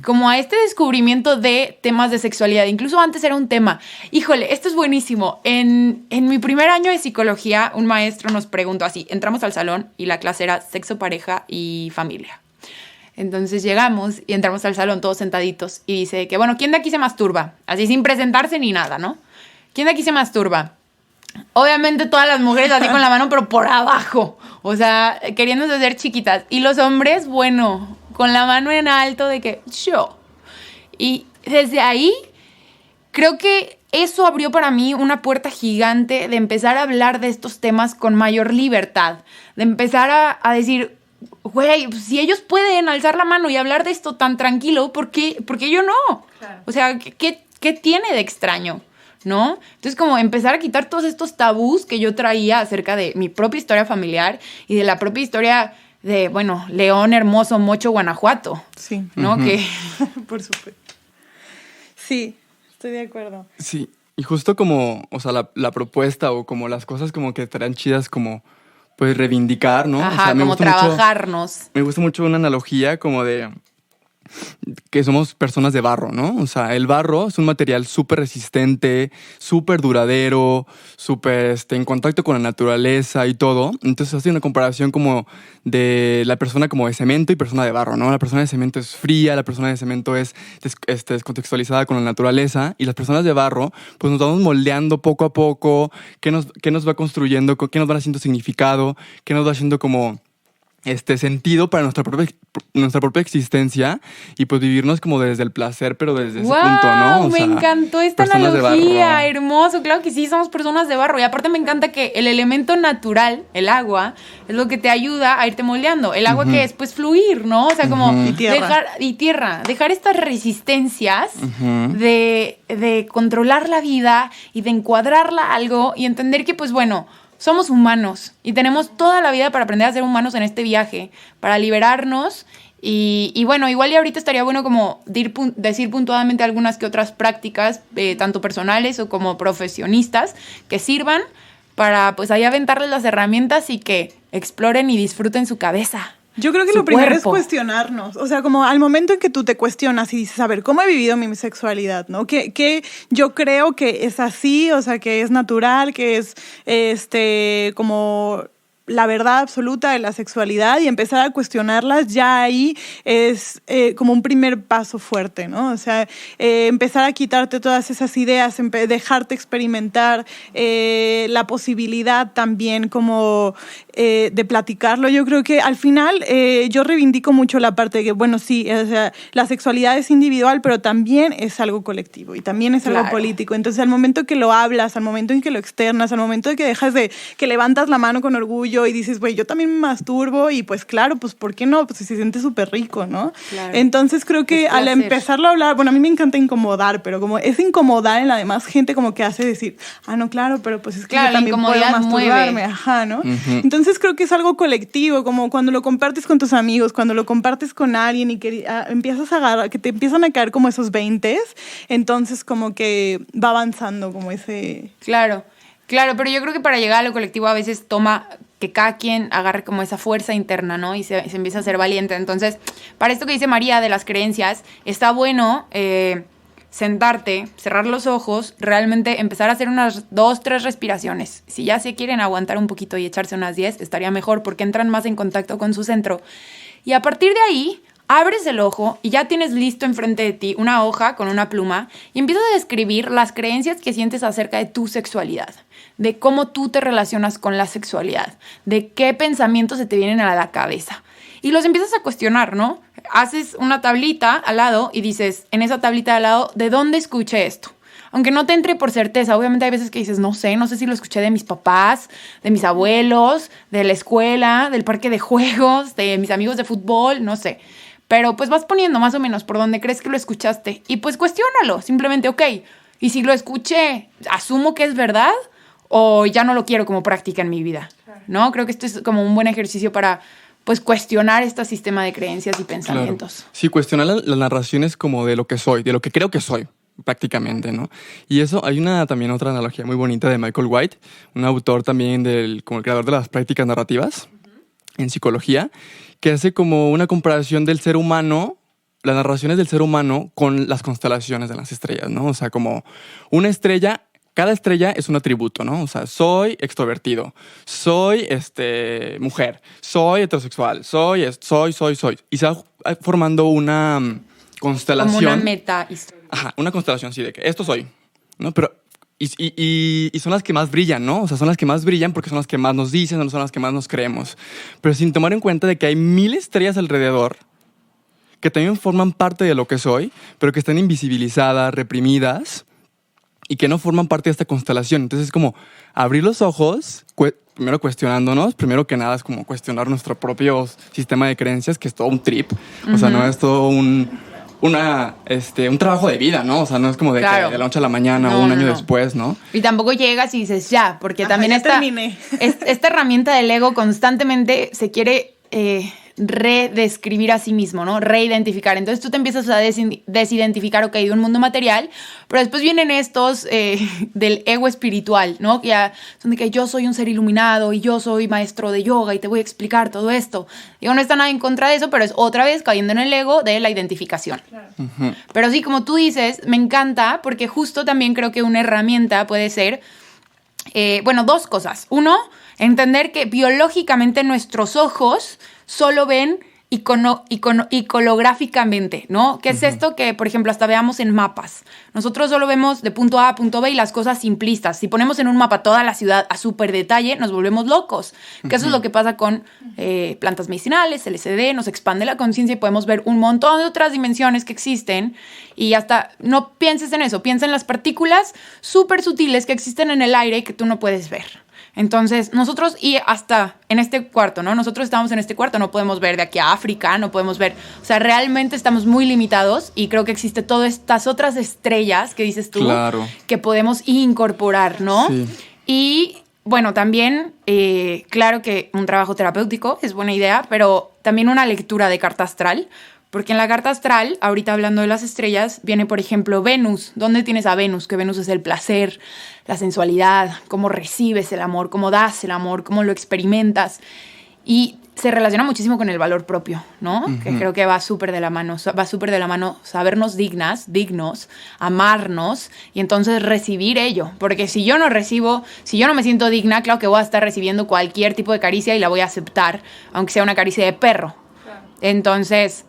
como a este descubrimiento de temas de sexualidad. Incluso antes era un tema. Híjole, esto es buenísimo. En mi primer año de psicología, un maestro nos preguntó así. Entramos al salón y la clase era sexo, pareja y familia. Entonces llegamos y entramos al salón todos sentaditos y dice que, bueno, ¿quién de aquí se masturba? Así sin presentarse ni nada, ¿no? ¿Quién de aquí se masturba? Obviamente todas las mujeres así con la mano, pero por abajo. O sea, queriéndose hacer chiquitas. Y los hombres, bueno, con la mano en alto de que yo. Y desde ahí, creo que eso abrió para mí una puerta gigante de empezar a hablar de estos temas con mayor libertad. De empezar a decir, güey, pues si ellos pueden alzar la mano y hablar de esto tan tranquilo, ¿por qué yo no? Claro. O sea, ¿qué tiene de extraño? ¿No? Entonces, como empezar a quitar todos estos tabús que yo traía acerca de mi propia historia familiar y de la propia historia de, bueno, León, Hermoso, Mocho, Guanajuato. Sí. ¿No? Que por supuesto. Sí, estoy de acuerdo. Sí, y justo como, o sea, la propuesta o como las cosas como que estarán chidas como, pues, reivindicar, ¿no? Ajá, o sea, como trabajarnos. Me gusta mucho una analogía como de que somos personas de barro, ¿no? O sea, el barro es un material súper resistente, súper duradero, súper en contacto con la naturaleza y todo. Entonces hace una comparación como de la persona como de cemento y persona de barro, ¿no? La persona de cemento es fría, la persona de cemento es descontextualizada con la naturaleza y las personas de barro, pues nos vamos moldeando poco a poco, qué nos va construyendo, qué nos va haciendo significado, qué nos va haciendo como sentido para nuestra propia existencia y pues vivirnos como desde el placer, pero desde ese punto, ¿no? Me encantó esta analogía, hermoso, claro que sí, somos personas de barro y aparte me encanta que el elemento natural, el agua, es lo que te ayuda a irte moldeando, el agua que es pues fluir, ¿no? O sea, como dejar estas resistencias de controlar la vida y de encuadrarla a algo y entender que pues bueno, somos humanos y tenemos toda la vida para aprender a ser humanos en este viaje, para liberarnos y bueno, igual y ahorita estaría bueno como decir puntualmente algunas que otras prácticas, tanto personales o como profesionistas, que sirvan para pues ahí aventarles las herramientas y que exploren y disfruten su cabeza. Yo creo que lo primero es cuestionarnos, o sea, como al momento en que tú te cuestionas y dices, a ver, ¿cómo he vivido mi sexualidad? ¿No? ¿Qué yo creo que es así, o sea, que es natural, que es como la verdad absoluta de la sexualidad y empezar a cuestionarlas, ya ahí es como un primer paso fuerte, ¿no? O sea, empezar a quitarte todas esas ideas, dejarte experimentar la posibilidad también como de platicarlo. Yo creo que al final yo reivindico mucho la parte de que, bueno, sí, o sea, la sexualidad es individual, pero también es algo colectivo y también es algo político. Entonces, al momento que lo hablas, al momento en que lo externas, al momento de que dejas que levantas la mano con orgullo y dices, güey, yo también me masturbo y pues claro, pues ¿por qué no? Pues se siente súper rico, ¿no? Claro. Entonces creo que al empezarlo a hablar, bueno, a mí me encanta incomodar, pero como es incomodar en la demás gente como que hace decir, no, claro, pero pues es que yo también puedo masturbarme, ajá, ¿no? Entonces creo que es algo colectivo, como cuando lo compartes con tus amigos, cuando lo compartes con alguien y que empiezas a agarrar, que te empiezan a caer como esos 20s, entonces como que va avanzando como ese... Claro, pero yo creo que para llegar a lo colectivo a veces toma que cada quien agarre como esa fuerza interna, ¿no? Y se empieza a ser valiente. Entonces, para esto que dice María de las creencias, está bueno sentarte, cerrar los ojos, realmente empezar a hacer unas 2, 3 respiraciones. Si ya se quieren aguantar un poquito y echarse unas 10, estaría mejor porque entran más en contacto con su centro. Y a partir de ahí, abres el ojo y ya tienes listo enfrente de ti una hoja con una pluma y empiezas a describir las creencias que sientes acerca de tu sexualidad, de cómo tú te relacionas con la sexualidad, de qué pensamientos se te vienen a la cabeza. Y los empiezas a cuestionar, ¿no? Haces una tablita al lado y dices, en esa tablita al lado, ¿de dónde escuché esto? Aunque no te entre por certeza, obviamente hay veces que dices, no sé si lo escuché de mis papás, de mis abuelos, de la escuela, del parque de juegos, de mis amigos de fútbol, no sé. Pero pues vas poniendo más o menos por donde crees que lo escuchaste y pues cuestiónalo, simplemente, ok, y si lo escuché, ¿asumo que es verdad o ya no lo quiero como práctica en mi vida? ¿No? Creo que esto es como un buen ejercicio para pues cuestionar este sistema de creencias y pensamientos. Claro. Sí, cuestionar las narraciones como de lo que soy, de lo que creo que soy, prácticamente, ¿no? Y eso, hay también otra analogía muy bonita de Michael White, un autor también como el creador de las prácticas narrativas en psicología, que hace como una comparación del ser humano, las narraciones del ser humano con las constelaciones de las estrellas, ¿no? O sea, como una estrella, cada estrella es un atributo, ¿no? O sea, soy extrovertido, soy mujer, soy heterosexual, soy. Y se va formando una constelación. Como una meta histórica. Ajá, una constelación, sí, de que esto soy, ¿no? Pero y son las que más brillan, ¿no? O sea, son las que más brillan porque son las que más nos dicen, son las que más nos creemos. Pero sin tomar en cuenta de que hay 1000 estrellas alrededor que también forman parte de lo que soy, pero que están invisibilizadas, reprimidas y que no forman parte de esta constelación. Entonces es como abrir los ojos, primero cuestionándonos, primero que nada es como cuestionar nuestro propio sistema de creencias, que es todo un trip. O sea, no es todo un trabajo de vida, ¿no? O sea, no es como de, claro, que de la noche a la mañana o un año después, ¿no? Y tampoco llegas y dices ya, porque también esta herramienta del ego constantemente se quiere redescribir a sí mismo, ¿no? Reidentificar. Entonces tú te empiezas a desidentificar, ok, de un mundo material, pero después vienen estos del ego espiritual, ¿no? Que ya son de que yo soy un ser iluminado y yo soy maestro de yoga y te voy a explicar todo esto. Digo, no está nada en contra de eso, pero es otra vez cayendo en el ego de la identificación. Claro. Uh-huh. Pero sí, como tú dices, me encanta porque justo también creo que una herramienta puede ser, 2 cosas. 1, entender que biológicamente nuestros ojos solo ven iconográficamente, ¿no? ¿Qué es esto? Que, por ejemplo, hasta veamos en mapas. Nosotros solo vemos de punto A a punto B y las cosas simplistas. Si ponemos en un mapa toda la ciudad a súper detalle, nos volvemos locos. Que eso es lo que pasa con plantas medicinales, LSD, nos expande la conciencia y podemos ver un montón de otras dimensiones que existen. Y hasta no pienses en eso, piensa en las partículas súper sutiles que existen en el aire y que tú no puedes ver. Entonces, nosotros, y hasta en este cuarto, ¿no? Nosotros estamos en este cuarto, no podemos ver de aquí a África, no podemos ver, o sea, realmente estamos muy limitados y creo que existe todas estas otras estrellas que dices tú, claro, que podemos incorporar, ¿no? Sí. Y, bueno, también, claro que un trabajo terapéutico es buena idea, pero también una lectura de carta astral. Porque en la carta astral, ahorita hablando de las estrellas, viene, por ejemplo, Venus. ¿Dónde tienes a Venus? Que Venus es el placer, la sensualidad, cómo recibes el amor, cómo das el amor, cómo lo experimentas. Y se relaciona muchísimo con el valor propio, ¿no? Uh-huh. Que creo que va súper de la mano. Va súper de la mano sabernos dignos, amarnos y entonces recibir ello. Porque si yo no me siento digna, claro que voy a estar recibiendo cualquier tipo de caricia y la voy a aceptar, aunque sea una caricia de perro. Claro. Entonces,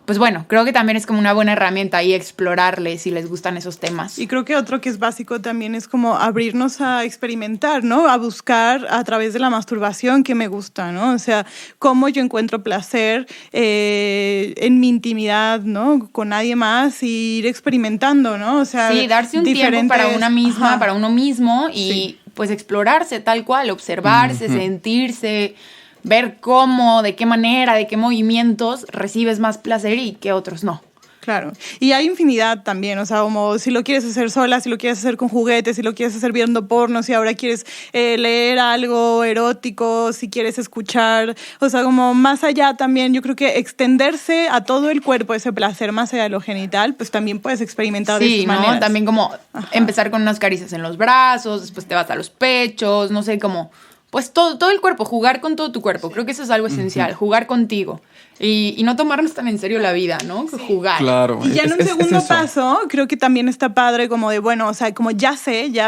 pues bueno, creo que también es como una buena herramienta ahí explorarle si les gustan esos temas. Y creo que otro que es básico también es como abrirnos a experimentar, ¿no? A buscar a través de la masturbación qué me gusta, ¿no? O sea, cómo yo encuentro placer en mi intimidad, ¿no? Con nadie más y ir experimentando, ¿no? O sea, sí, darse un tiempo para una misma, ajá, para uno mismo y sí, pues explorarse tal cual, observarse, sentirse, ver cómo, de qué manera, de qué movimientos recibes más placer y qué otros no. Claro, y hay infinidad también, o sea, como si lo quieres hacer sola, si lo quieres hacer con juguetes, si lo quieres hacer viendo porno, si ahora quieres leer algo erótico, si quieres escuchar, o sea, como más allá también, yo creo que extenderse a todo el cuerpo ese placer más allá de lo genital, pues también puedes experimentar de esas maneras. También como, ajá, empezar con unas caricias en los brazos, después te vas a los pechos, no sé, como pues todo el cuerpo, jugar con todo tu cuerpo. Creo que eso es algo esencial, jugar contigo. Y no tomarnos tan en serio la vida, ¿no? Jugar. Claro. Y ya en un segundo paso, creo que también está padre como de, bueno, o sea, como ya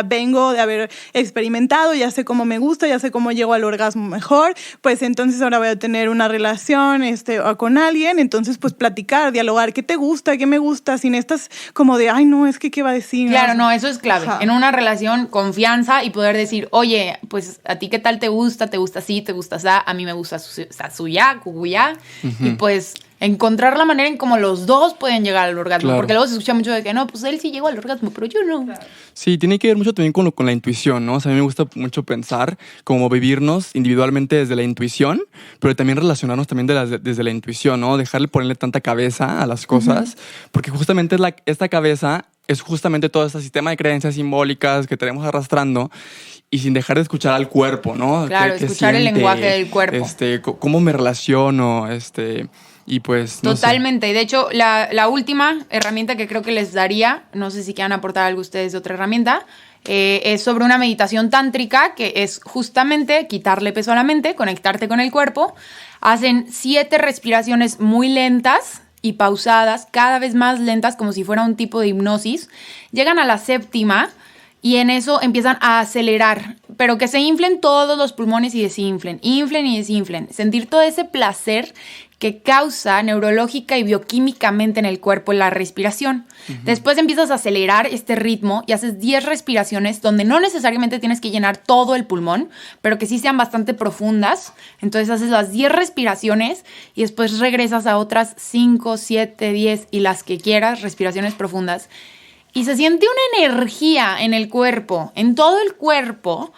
vengo de haber experimentado, ya sé cómo me gusta, ya sé cómo llego al orgasmo mejor, pues entonces ahora voy a tener una relación con alguien, entonces pues platicar, dialogar, ¿qué te gusta? ¿Qué me gusta? Sin estas como de, ay, no, es que ¿qué va a decir? Claro, no, eso es clave. Ajá. En una relación, confianza y poder decir, oye, pues a ti qué tal te gusta así, te gusta así, a mí me gusta suyá, cuguyá. Y pues encontrar la manera en cómo los dos pueden llegar al orgasmo. Claro. Porque luego se escucha mucho de que no, pues él sí llegó al orgasmo, pero yo no. Claro. Sí, tiene que ver mucho también con la intuición, ¿no? O sea, a mí me gusta mucho pensar como vivirnos individualmente desde la intuición, pero también relacionarnos también desde la intuición, ¿no? Dejarle ponerle tanta cabeza a las cosas, porque justamente esta cabeza es justamente todo este sistema de creencias simbólicas que tenemos arrastrando y sin dejar de escuchar al cuerpo, ¿no? Claro, escuchar el lenguaje del cuerpo. Cómo me relaciono, y pues... No Totalmente. Sé. Y de hecho, la última herramienta que creo que les daría, no sé si quieran aportar algo ustedes de otra herramienta, es sobre una meditación tántrica que es justamente quitarle peso a la mente, conectarte con el cuerpo. Hacen 7 respiraciones muy lentas y pausadas, cada vez más lentas, como si fuera un tipo de hipnosis. Llegan a la 7ª y en eso empiezan a acelerar, pero que se inflen todos los pulmones y desinflen, inflen y desinflen. Sentir todo ese placer que causa neurológica y bioquímicamente en el cuerpo la respiración. Después empiezas a acelerar este ritmo y haces 10 respiraciones donde no necesariamente tienes que llenar todo el pulmón, pero que sí sean bastante profundas. Entonces haces las 10 respiraciones y después regresas a otras 5, 7, 10 y las que quieras, respiraciones profundas. Y se siente una energía en el cuerpo, en todo el cuerpo,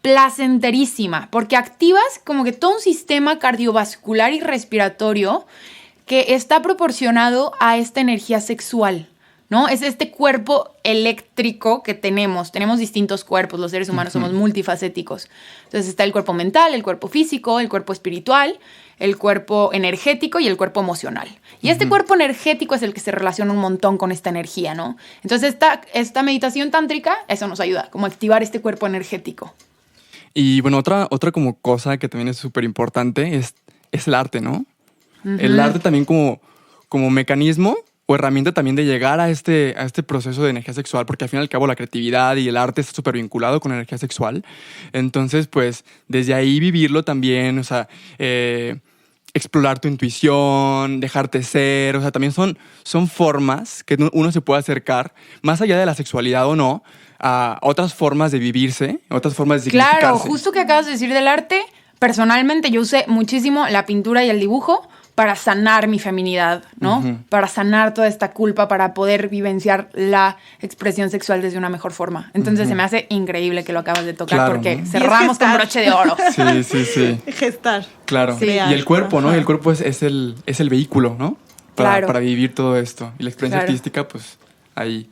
placenterísima, porque activas como que todo un sistema cardiovascular y respiratorio que está proporcionado a esta energía sexual, ¿no? Es este cuerpo eléctrico que tenemos. Tenemos distintos cuerpos, los seres humanos somos multifacéticos. Entonces está el cuerpo mental, el cuerpo físico, el cuerpo espiritual, el cuerpo energético y el cuerpo emocional. Y este cuerpo energético es el que se relaciona un montón con esta energía, ¿no? Entonces esta meditación tántrica, eso nos ayuda, como a activar este cuerpo energético. Y bueno, otra como cosa que también es súper importante es el arte, ¿no? El arte también como mecanismo o herramienta también de llegar a este proceso de energía sexual, porque al fin y al cabo la creatividad y el arte está súper vinculado con la energía sexual. Entonces, pues, desde ahí vivirlo también, o sea, explorar tu intuición, dejarte ser, o sea, también son formas que uno se puede acercar, más allá de la sexualidad o no, a otras formas de vivirse, otras formas de significarse. Claro, justo que acabas de decir del arte, personalmente yo usé muchísimo la pintura y el dibujo para sanar mi feminidad, ¿no? Para sanar toda esta culpa, para poder vivenciar la expresión sexual desde una mejor forma. Entonces se me hace increíble que lo acabas de tocar, claro, porque ¿no? Cerramos con broche de oro. Sí. Gestar. Claro. Sí. Y el cuerpo, ¿no? Y el cuerpo es el vehículo, ¿no? Para vivir todo esto. Y la experiencia artística, pues, ahí.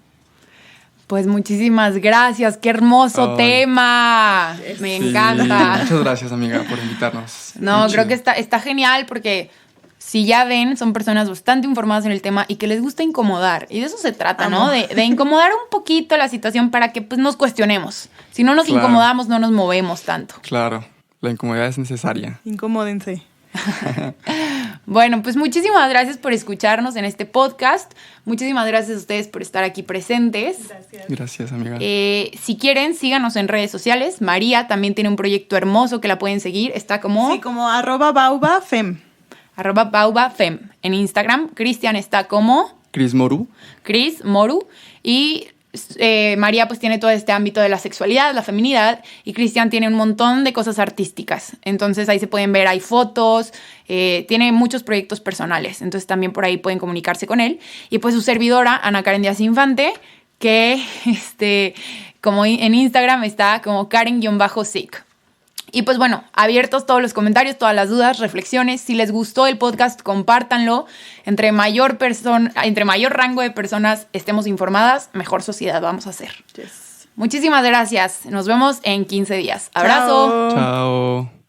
Pues muchísimas gracias, qué hermoso tema. Me encanta. Muchas gracias, amiga, por invitarnos. No, creo que está genial porque si ya ven, son personas bastante informadas en el tema y que les gusta incomodar. Y de eso se trata, ¿no? De incomodar un poquito la situación para que pues, nos cuestionemos. Si no nos incomodamos, no nos movemos tanto. Claro, la incomodidad es necesaria. Incomódense. Bueno, pues muchísimas gracias por escucharnos en este podcast. Muchísimas gracias a ustedes por estar aquí presentes. Gracias, amiga. Si quieren, síganos en redes sociales. María también tiene un proyecto hermoso que la pueden seguir. Está como... Sí, como @baubafem. @baubafem en Instagram. Cristian está como... Cris Moru. Y María pues tiene todo este ámbito de la sexualidad, la feminidad, y Cristian tiene un montón de cosas artísticas. Entonces ahí se pueden ver, hay fotos, tiene muchos proyectos personales. Entonces también por ahí pueden comunicarse con él. Y pues su servidora, Ana Karen Díaz Infante, que como en Instagram está como Karen-Sic. Y pues bueno, abiertos todos los comentarios, todas las dudas, reflexiones. Si les gustó el podcast, compártanlo. Entre mayor rango de personas estemos informadas, mejor sociedad vamos a hacer. Yes. Muchísimas gracias. Nos vemos en 15 días. Abrazo. Chao.